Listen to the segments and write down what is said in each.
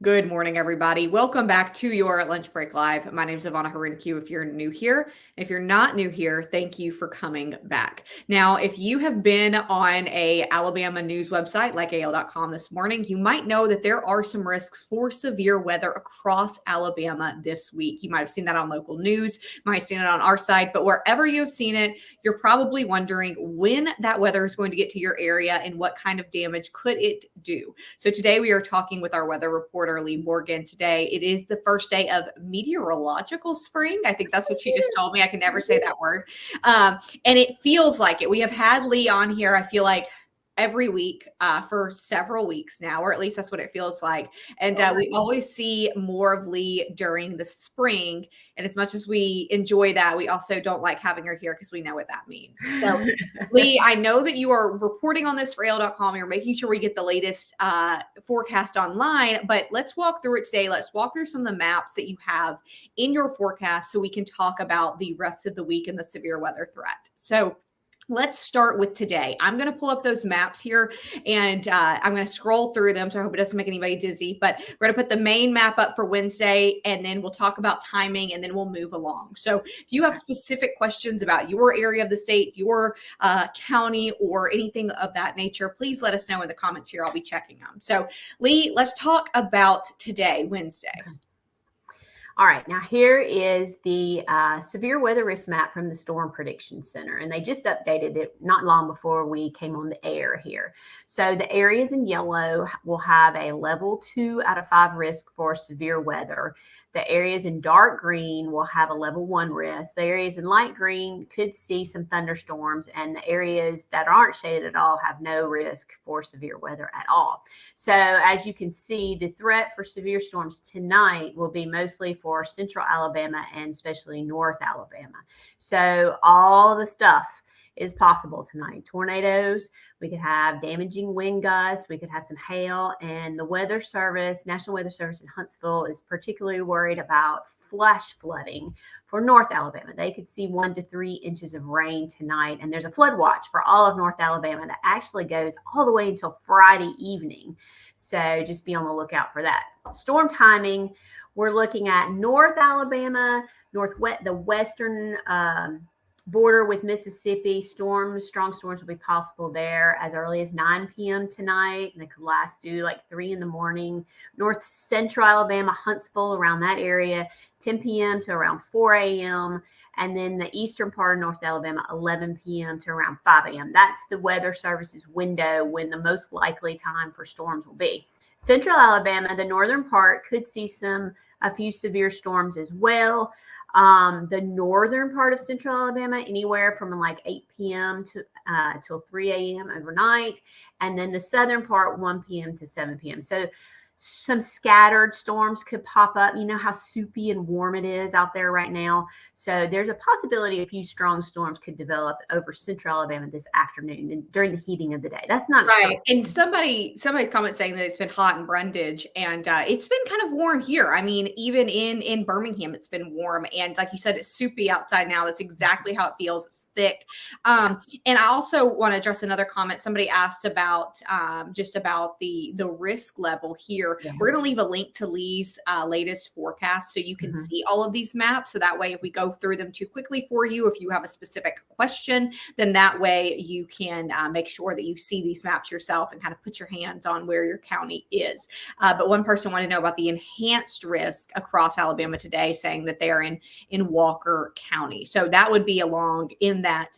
Good morning, everybody. Welcome back to your Lunch Break Live. My name is Ivana Harinkiw if you're new here. If you're not new here, thank you for coming back. Now, if you have been on a Alabama news website like AL.com this morning, you might know that there are some risks for severe weather across Alabama this week. You might have seen that on local news, might have seen it on our site, but wherever you have seen it, you're probably wondering when that weather is going to get to your area and what kind of damage could it do. So today we are talking with our weather reporter, Leigh Morgan. Today it is the first day of meteorological spring. I think that's what she just told me. I can never say that word. And it feels like it. We have had Leigh on here, I feel like, every week for several weeks now, or at least that's what it feels like. And we always see more of Leigh during the spring. And as much as we enjoy that, we also don't like having her here because we know what that means. So Leigh, I know that you are reporting on this for AL.com. You're making sure we get the latest forecast online, but let's walk through it today. Let's walk through some of the maps that you have in your forecast so we can talk about the rest of the week and the severe weather threat. So let's start with today. I'm going to pull up those maps here and I'm going to scroll through them. So I hope it doesn't make anybody dizzy, but we're going to put the main map up for Wednesday and then we'll talk about timing and then we'll move along. So if you have specific questions about your area of the state, your county, or anything of that nature, please let us know in the comments here. I'll be checking them. So Leigh, let's talk about today, Wednesday. All right, now here is the severe weather risk map from the Storm Prediction Center, and they just updated it not long before we came on the air here. So the areas in yellow will have a level 2 out of 5 risk for severe weather. The areas in dark green will have a level 1 risk. The areas in light green could see some thunderstorms, and the areas that aren't shaded at all have no risk for severe weather at all. So as you can see, the threat for severe storms tonight will be mostly for central Alabama and especially North Alabama. So all the stuff is possible tonight. Tornadoes, we could have damaging wind gusts, we could have some hail, and the Weather Service, National Weather Service in Huntsville is particularly worried about flash flooding for North Alabama. They could see 1 to 3 inches of rain tonight, and there's a flood watch for all of North Alabama that actually goes all the way until Friday evening. So just be on the lookout for that. Storm timing, we're looking at North Alabama, northwest, the western border with Mississippi. Strong storms will be possible there as early as 9 p.m. tonight, and they could last through like 3 in the morning. North central Alabama, Huntsville, around that area, 10 p.m. to around 4 a.m. And then the eastern part of North Alabama, 11 p.m. to around 5 a.m. That's the Weather Service's window when the most likely time for storms will be. Central Alabama, the northern part, could see a few severe storms as well. The northern part of central Alabama, anywhere from like 8 p.m. to till 3 a.m. overnight. And then the southern part, 1 p.m. to 7 p.m. So some scattered storms could pop up. You know how soupy and warm it is out there right now. So there's a possibility a few strong storms could develop over central Alabama this afternoon and during the heating of the day. That's not right. And somebody's comment saying that it's been hot in Brundage, and it's been kind of warm here. I mean, even in Birmingham, it's been warm. And like you said, it's soupy outside now. That's exactly how it feels. It's thick. And I also want to address another comment. Somebody asked about just about the risk level here. Yeah. We're going to leave a link to Leigh's latest forecast so you can see all of these maps. So that way, if we go through them too quickly for you, if you have a specific question, then that way you can make sure that you see these maps yourself and kind of put your hands on where your county is. But one person wanted to know about the enhanced risk across Alabama today, saying that they are in Walker County. So that would be along in that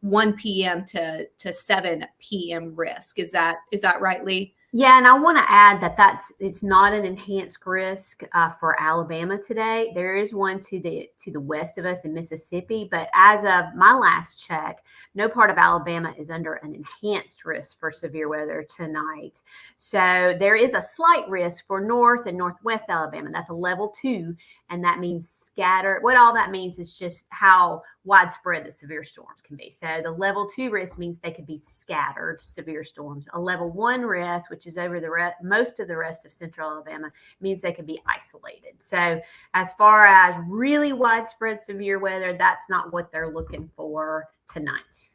1 p.m. to 7 p.m. risk. Is that right, Leigh? Yeah, and I want to add that it's not an enhanced risk for Alabama today. There is one to the west of us in Mississippi, but as of my last check, no part of Alabama is under an enhanced risk for severe weather tonight. So there is a slight risk for North and Northwest Alabama. That's a level 2, and that means scattered. What all that means is just how widespread the severe storms can be. So the level 2 risk means they could be scattered severe storms. A level 1 risk, which is over most of the rest of central Alabama, means they could be isolated. So as far as really widespread severe weather, that's not what they're looking for tonight.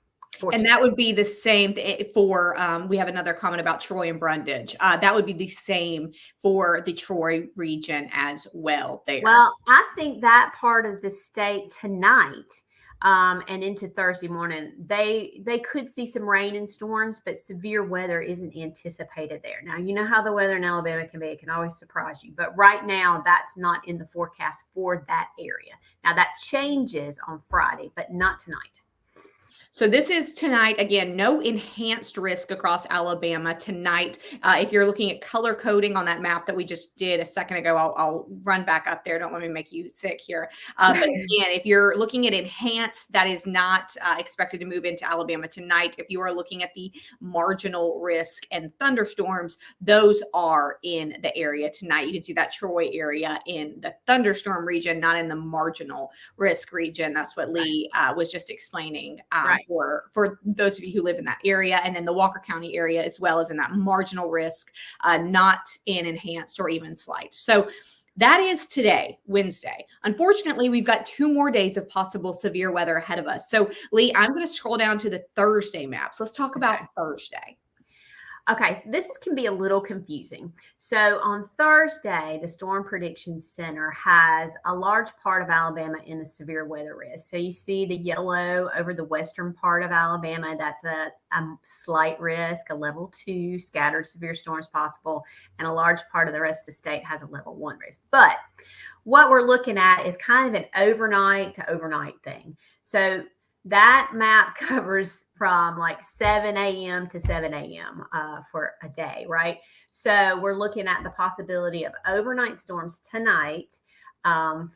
And that would be the same for, we have another comment about Troy and Brundage. That would be the same for the Troy region as well there. Well, I think that part of the state tonight and into Thursday morning, they could see some rain and storms, but severe weather isn't anticipated there. Now, you know how the weather in Alabama can be. It can always surprise you. But right now, that's not in the forecast for that area. Now, that changes on Friday, but not tonight. So this is tonight. Again, no enhanced risk across Alabama tonight. If you're looking at color coding on that map that we just did a second ago, I'll run back up there. Don't let me make you sick here. But again, if you're looking at enhanced, that is not expected to move into Alabama tonight. If you are looking at the marginal risk and thunderstorms, those are in the area tonight. You can see that Troy area in the thunderstorm region, not in the marginal risk region. That's what Leigh was just explaining. Right. For those of you who live in that area, and then the Walker County area as well as in that marginal risk, not in enhanced or even slight. So that is today, Wednesday. Unfortunately, we've got 2 more days of possible severe weather ahead of us. So Leigh, I'm going to scroll down to the Thursday maps. Let's talk about Thursday. Okay, this can be a little confusing. So on Thursday, the Storm Prediction Center has a large part of Alabama in a severe weather risk. So you see the yellow over the western part of Alabama. That's a slight risk, a level 2, scattered severe storms possible, and a large part of the rest of the state has a level 1 risk. But what we're looking at is kind of an overnight to overnight thing. So that map covers from like 7 a.m. to 7 a.m. For a day, right? So we're looking at the possibility of overnight storms tonight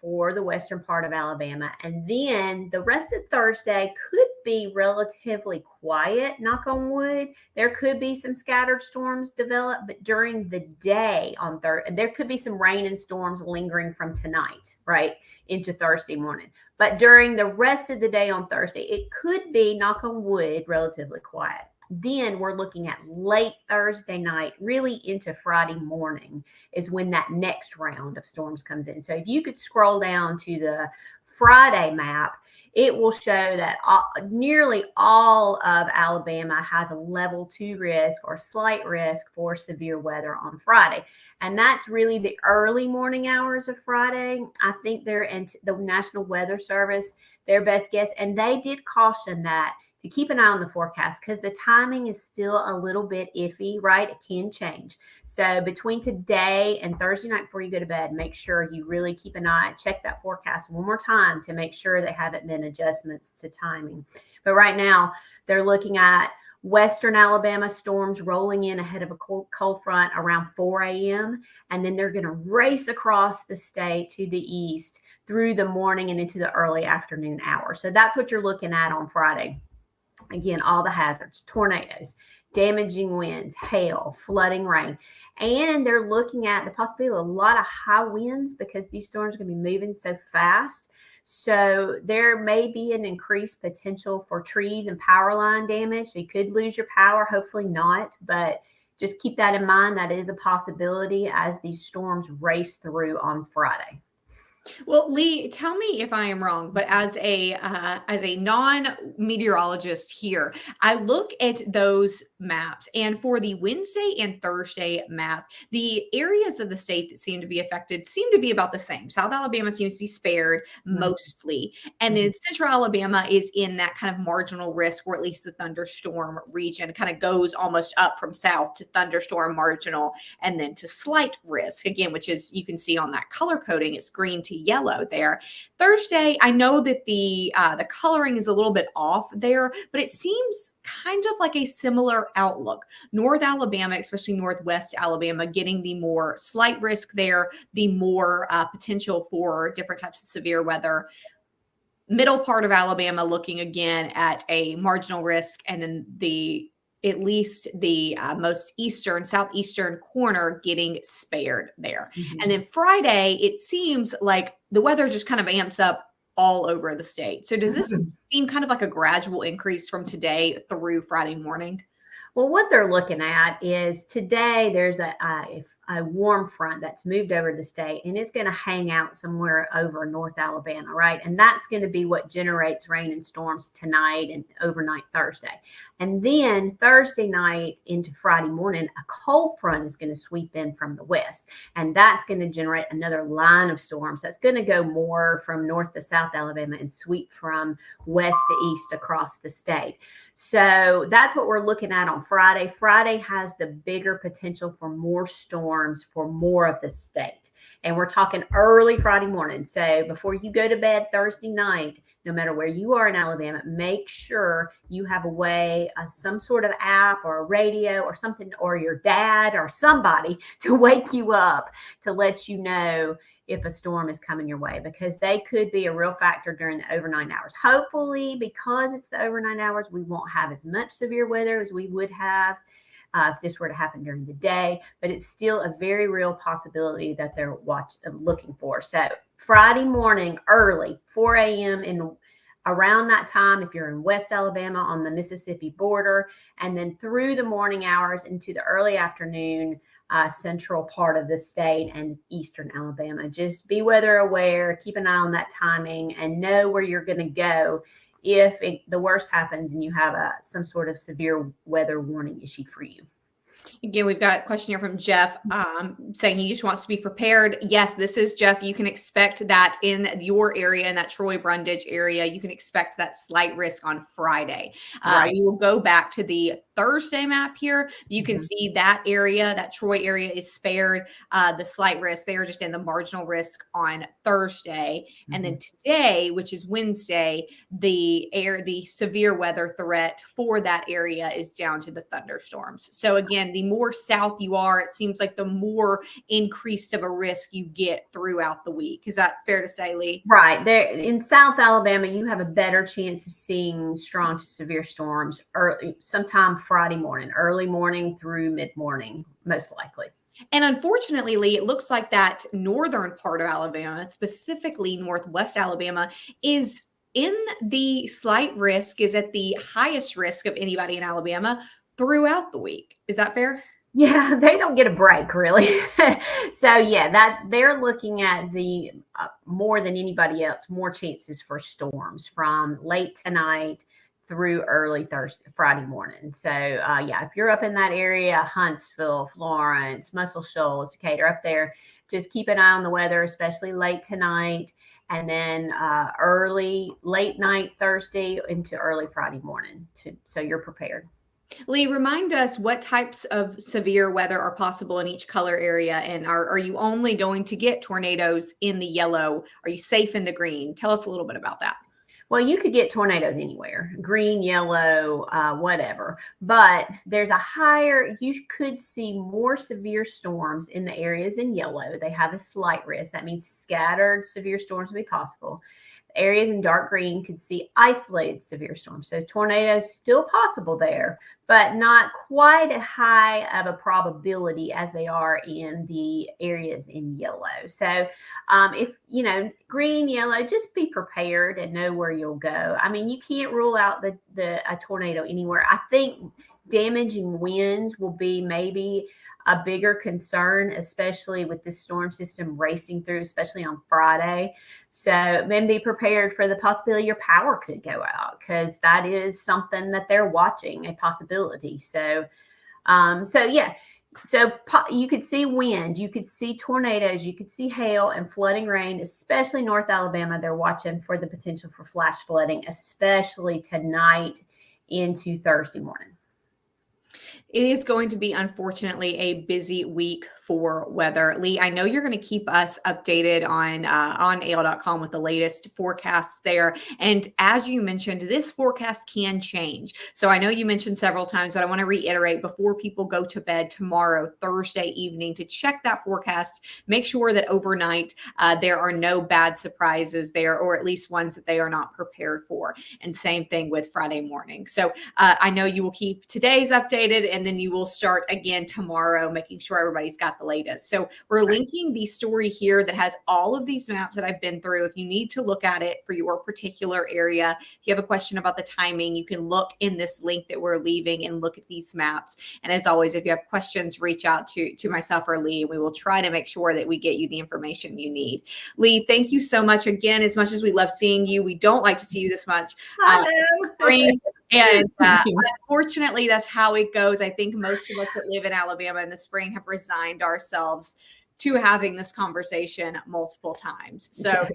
for the western part of Alabama. And then the rest of Thursday could be relatively quiet, knock on wood. There could be some scattered storms develop, but during the day on Thursday, there could be some rain and storms lingering from tonight, right, into Thursday morning. But during the rest of the day on Thursday, it could be, knock on wood, relatively quiet. Then we're looking at late Thursday night, really into Friday morning is when that next round of storms comes in. So if you could scroll down to the Friday map, it will show that nearly all of Alabama has a level 2 risk or slight risk for severe weather on Friday. And that's really the early morning hours of Friday. I think they're in the National Weather Service, their best guess. And they did caution that to keep an eye on the forecast because the timing is still a little bit iffy, right? It can change. So between today and Thursday night before you go to bed, make sure you really keep an eye, check that forecast one more time to make sure there haven't been adjustments to timing. But right now, they're looking at western Alabama storms rolling in ahead of a cold front around 4 a.m. And then they're going to race across the state to the east through the morning and into the early afternoon hours. So that's what you're looking at on Friday. Again, all the hazards, tornadoes, damaging winds, hail, flooding, rain. And they're looking at the possibility of a lot of high winds because these storms are going to be moving so fast. So there may be an increased potential for trees and power line damage. So you could lose your power, hopefully not, but just keep that in mind. That is a possibility as these storms race through on Friday. Well, Leigh, tell me if I am wrong, but as a non-meteorologist here, I look at those maps, and for the Wednesday and Thursday map, the areas of the state that seem to be affected seem to be about the same. South Alabama seems to be spared mostly, and then Central Alabama is in that kind of marginal risk, or at least the thunderstorm region. It kind of goes almost up from south to thunderstorm marginal, and then to slight risk again, which is you can see on that color coding, it's green to yellow there. Thursday, I know that the coloring is a little bit off there, but it seems kind of like a similar outlook. North Alabama, especially Northwest Alabama, getting the more slight risk there, the more potential for different types of severe weather. Middle part of Alabama looking again at a marginal risk, and then at least the most southeastern corner getting spared there. Mm-hmm. And then Friday, it seems like the weather just kind of amps up all over the state. So does this seem kind of like a gradual increase from today through Friday morning? Well, what they're looking at is today there's a a warm front that's moved over to the state, and it's going to hang out somewhere over North Alabama, right? And that's going to be what generates rain and storms tonight and overnight Thursday. And then Thursday night into Friday morning, a cold front is going to sweep in from the west, and that's going to generate another line of storms that's going to go more from north to south Alabama and sweep from west to east across the state. So that's what we're looking at on Friday. Friday has the bigger potential for more storms for more of the state. And we're talking early Friday morning. So before you go to bed Thursday night, no matter where you are in Alabama, make sure you have a way, some sort of app or a radio or something, or your dad or somebody to wake you up to let you know if a storm is coming your way, because they could be a real factor during the overnight hours. Hopefully, because it's the overnight hours, we won't have as much severe weather as we would have if this were to happen during the day, but it's still a very real possibility that they're looking for. So Friday morning, early, 4 a.m. and around that time, if you're in West Alabama on the Mississippi border, and then through the morning hours into the early afternoon, central part of the state and eastern Alabama. Just be weather aware, keep an eye on that timing, and know where you're going to go if the worst happens and you have some sort of severe weather warning issued for you. Again, we've got a question here from Jeff saying he just wants to be prepared. Yes, this is Jeff. You can expect that in your area, in that Troy Brundage area, you can expect that slight risk on Friday. Right. We will go back to the Thursday map here. You can see that area, that Troy area is spared the slight risk. They are just in the marginal risk on Thursday. And then today, which is Wednesday, the severe weather threat for that area is down to the thunderstorms. So again, the more south you are, it seems like the more increased of a risk you get throughout the week. Is that fair to say, Leigh? Right. There in South Alabama, you have a better chance of seeing strong to severe storms sometime Friday morning, early morning through mid-morning, most likely. And unfortunately, Leigh, it looks like that northern part of Alabama, specifically northwest Alabama, is in the slight risk, is at the highest risk of anybody in Alabama throughout the week. Is that fair? Yeah, they don't get a break, really. So yeah, that they're looking at the more than anybody else, more chances for storms from late tonight through early Friday morning. So yeah, if you're up in that area, Huntsville, Florence, Muscle Shoals, Decatur, up there, just keep an eye on the weather, especially late tonight, and then late night Thursday into early Friday morning, so you're prepared. Leigh, remind us what types of severe weather are possible in each color area, and are you only going to get tornadoes in the yellow? Are you safe in the green? Tell us a little bit about that. Well, you could get tornadoes anywhere, green, yellow, whatever. But you could see more severe storms in the areas in yellow. They have a slight risk. That means scattered severe storms will be possible. Areas in dark green could see isolated severe storms. So tornadoes still possible there, but not quite as high of a probability as they are in the areas in yellow. So if green, yellow, just be prepared and know where you'll go. I mean, you can't rule out a tornado anywhere. I think damaging winds will be maybe a bigger concern, especially with this storm system racing through, especially on Friday. So then be prepared for the possibility your power could go out, because that is something that they're watching, a possibility. So yeah. So you could see wind, you could see tornadoes, you could see hail and flooding rain, especially North Alabama. They're watching for the potential for flash flooding, especially tonight into Thursday morning. It is going to be, unfortunately, a busy week for weather. Leigh, I know you're going to keep us updated on AL.com with the latest forecasts there. And as you mentioned, this forecast can change. So I know you mentioned several times, but I want to reiterate before people go to bed tomorrow, Thursday evening, to check that forecast. Make sure that overnight there are no bad surprises there, or at least ones that they are not prepared for. And same thing with Friday morning. So I know you will keep today's updated, and and then you will start again tomorrow, making sure everybody's got the latest. So we're linking the story here that has all of these maps that I've been through. If you need to look at it for your particular area, if you have a question about the timing, you can look in this link that we're leaving and look at these maps. And as always, if you have questions, reach out to myself or Leigh, and we will try to make sure that we get you the information you need. Leigh, thank you so much again. As much as we love seeing you, we don't like to see you this much. I know. Spring. And unfortunately, that's how it goes. I think most of us that live in Alabama in the spring have resigned ourselves to having this conversation multiple times. So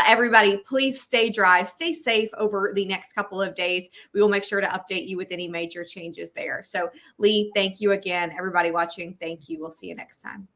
everybody, please stay dry, stay safe over the next couple of days. We will make sure to update you with any major changes there. So Leigh, thank you again. Everybody watching, thank you. We'll see you next time.